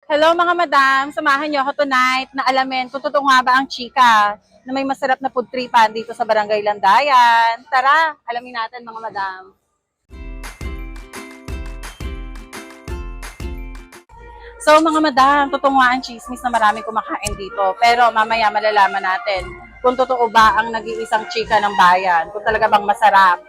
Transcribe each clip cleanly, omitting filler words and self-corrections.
Hello mga madam, samahan niyo ako tonight na alamin kung totoo nga ba ang chika na may masarap na food tripan dito sa Barangay Landayan. Tara, alamin natin mga madam. So mga madam, totoo nga ang chismis na maraming kumakain dito. Pero mamaya malalaman natin kung totoo ba ang nag-iisang chika ng bayan, kung talaga bang masarap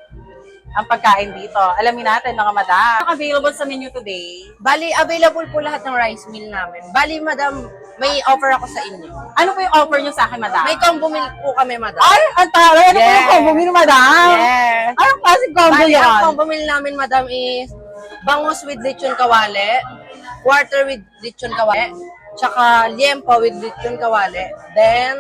ang pagkain dito. Alamin natin mga madam. Ano available sa menu today? Bali, available po lahat ng rice meal namin. Bali, madam, may offer ako sa inyo. Ano po yung offer niyo sa akin, madam? May combo meal po kami, madam. Ay, ang taray! Ano po yung Yes. combo meal, madam? Yes. Anong klaseng combo Bali, yan? ang combo meal namin, madam, is bangus with lechon kawale, quarter with lechon kawale, tsaka liempo with lechon kawale, then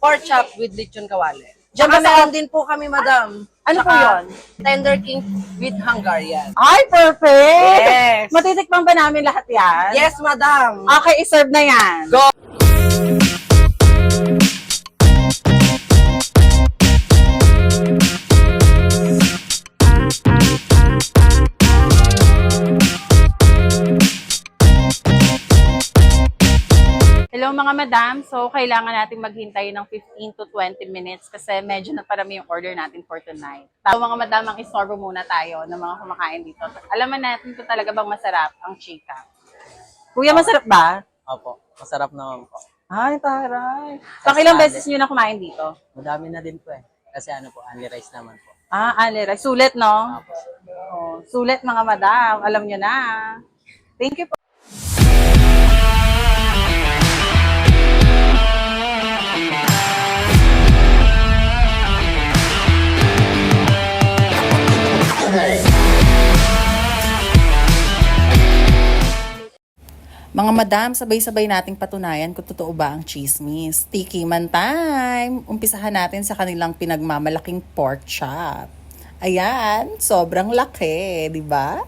pork chop with lechon kawale. Tsaka meron din po kami, madam. Ano po Tsaka yun? Tender king with Hungarian. Ay, perfect! Yes. Matitikman ba namin lahat yan? Yes, madam. Okay, iserve na yan. Go! Hello mga madam, so kailangan natin maghintay ng 15 to 20 minutes kasi medyo na parami yung order natin for tonight. So mga madam, ang istorbo muna tayo ng mga kumakain dito. Alaman natin kung talaga bang masarap ang chika. Kuya, masarap ba? Opo, masarap naman po. Ay, taray. So, ilang beses nyo na kumain dito? Madami na din po eh. Kasi ano po, only rice naman po. Ah, alera. Sulit, no? Opo. Oh, sulit mga madam. Alam nyo na. Thank you po. Mga madam, sabay-sabay nating patunayan kung totoo ba ang chismis. Tikiman time! Umpisahan natin sa kanilang pinagmamalaking pork chop. Ayan, sobrang laki, di ba?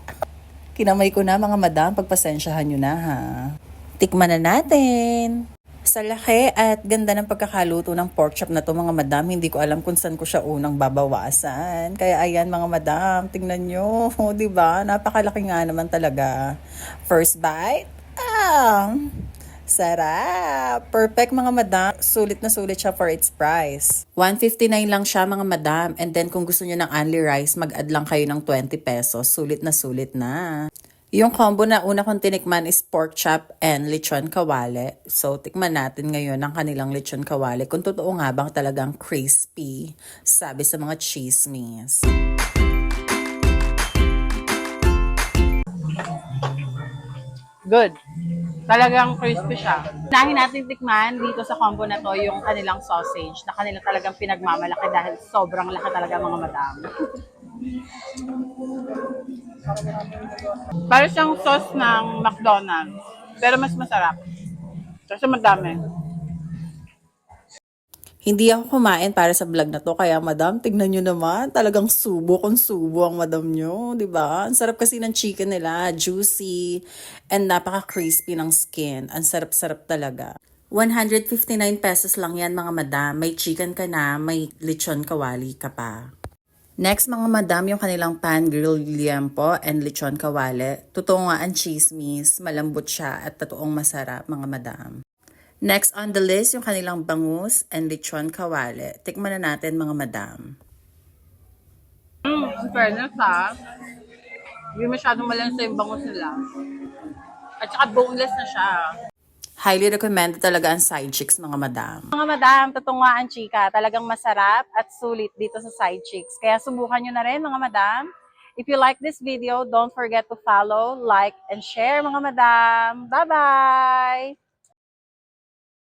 Kinamay ko na mga madam, pagpasensyahan nyo na ha. Tikman na natin. Sa laki at ganda ng pagkakaluto ng pork chop na to mga madam, hindi ko alam kung saan ko siya unang babawasan. Kaya ayan mga madam, tingnan nyo, di ba? Napakalaki nga naman talaga. First bite. Sarap! Perfect mga madam. Sulit na sulit siya for its price. 159 lang siya mga madam. And then kung gusto niyo ng only rice, mag-add lang kayo ng 20 pesos. Sulit na sulit na. Yung combo na una kong tinikman is pork chop and lechon kawale. So, tikman natin ngayon ang kanilang lechon kawale. Kung totoo nga bang talagang crispy, sabi sa mga chismis. Good. Talagang crispy siya. Nahin natin tikman dito sa combo na to yung kanilang sausage na kanila talagang pinagmamalaki dahil sobrang laki talaga mga madam. Para siyang sauce ng McDonald's. Pero mas masarap. Kasi madami. Hindi ako kumain para sa vlog na to, kaya madam, tignan nyo naman, talagang subo kung subo ang madam nyo, di ba? Ang sarap kasi ng chicken nila, juicy, and napaka-crispy ng skin. Ang sarap-sarap talaga. 159 pesos lang yan mga madam, may chicken ka na, may lechon kawali ka pa. Next mga madam, yung kanilang pan-grilled liempo and lechon kawale. Totoo nga ang chismis, malambot siya at totoong masarap mga madam. Next on the list, yung kanilang bangus and lechon kawale. Tikman na natin mga madam. In fairness ha, hindi masyadong malansa yung bangus nila. At saka boneless na siya. Highly recommended talaga ang side chicks mga madam. Mga madam, totoo nga ang chika. Talagang masarap at sulit dito sa side chicks. Kaya subukan nyo na rin mga madam. If you like this video, don't forget to follow, like, and share mga madam. Bye-bye!